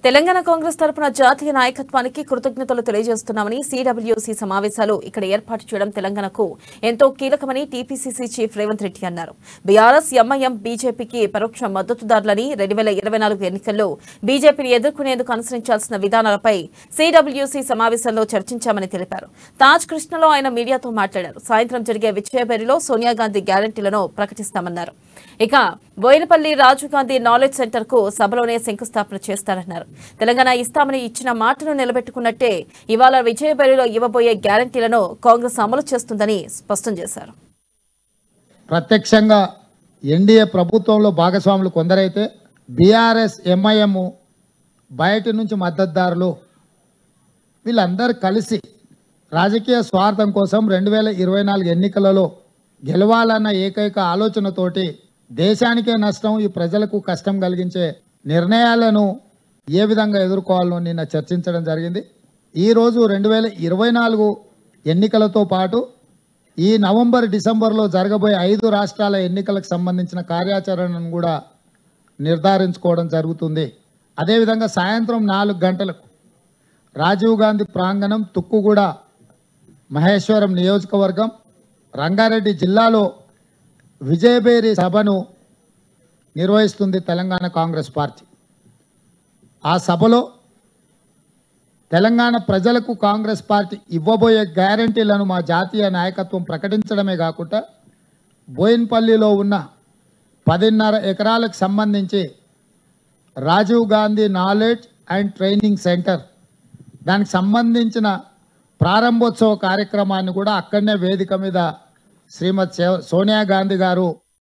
తెలంగాణ కాంగ్రెస్ తరపున జాతీయ నాయకత్వానికి కృతజ్ఞతలు తెలియజేస్తున్నామని సిడబ్ల్యూసీ సమావేశాలు ఇక్కడ ఏర్పాటు చేయడం తెలంగాణకు ఎంతో కీలకమని టీపీసీసీ చీఫ్ రేవంత్ రెడ్డి అన్నారు. బీఆర్ఎస్, ఎంఐఎం, బీజేపీకి పరోక్ష మద్దతుదారులని 2024 ఎన్నికల్లో బీజేపీని ఎదుర్కొనేందుకు అనుసరించాల్సిన విధానాలపై సిడబ్ల్యూసీ సమావేశంలో చర్చించామని తెలిపారు. తాజ్ కృష్ణలో ఆయన మీడియాతో మాట్లాడారు. సాయంత్రం జరిగే విజయబేరిలో సోనియా గాంధీ గ్యారంటీలను ప్రకటిస్తామన్నారు. ఇక బోయినపల్లి రాజీవ్ గాంధీ నాలెడ్జ్ సెంటర్ కు సభలోనే శంకుస్థాపన చేస్తారన్నారు. తెలంగాణ ఇస్తామని ఇచ్చిన మాటను నిలబెట్టుకున్నట్టే ఇవాళ విజయబేరిలో ఇవ్వబోయే గ్యారంటీలను కాంగ్రెస్ అమలు చేస్తుందని స్పష్టం చేశారు. ప్రత్యక్షంగా ఎన్డీఏ ప్రభుత్వంలో భాగస్వాములు కొందరైతే బీఆర్ఎస్, ఎంఐఎం బయట నుంచి మద్దతుదారులు వీళ్ళందరూ కలిసి రాజకీయ స్వార్థం కోసం 2024 ఎన్నికలలో గెలవాలన్న ఏకైక ఆలోచనతోటి దేశానికే నష్టం, ఈ ప్రజలకు కష్టం కలిగించే నిర్ణయాలను ఏ విధంగా ఎదుర్కోవాలో నిన్న చర్చించడం జరిగింది. ఈరోజు 2024 ఎన్నికలతో పాటు ఈ నవంబర్, డిసెంబర్లో జరగబోయే 5 రాష్ట్రాల ఎన్నికలకు సంబంధించిన కార్యాచరణను కూడా నిర్ధారించుకోవడం జరుగుతుంది. అదేవిధంగా సాయంత్రం 4 గంటలకు రాజీవ్ గాంధీ ప్రాంగణం, తుక్కుగూడ మహేశ్వరం నియోజకవర్గం, రంగారెడ్డి జిల్లాలో విజయబేరి సభను నిర్వహిస్తుంది తెలంగాణ కాంగ్రెస్ పార్టీ. ఆ సభలో తెలంగాణ ప్రజలకు కాంగ్రెస్ పార్టీ ఇవ్వబోయే గ్యారంటీలను మా జాతీయ నాయకత్వం ప్రకటించడమే కాకుండా బోయిన్పల్లిలో ఉన్న 10.5 ఎకరాలకు సంబంధించి Rajiv Gandhi knowledge and training centre, దానికి సంబంధించిన ప్రారంభోత్సవ కార్యక్రమాన్ని కూడా అక్కడనే వేదిక మీద శ్రీమతి సోనియా గాంధీ గారు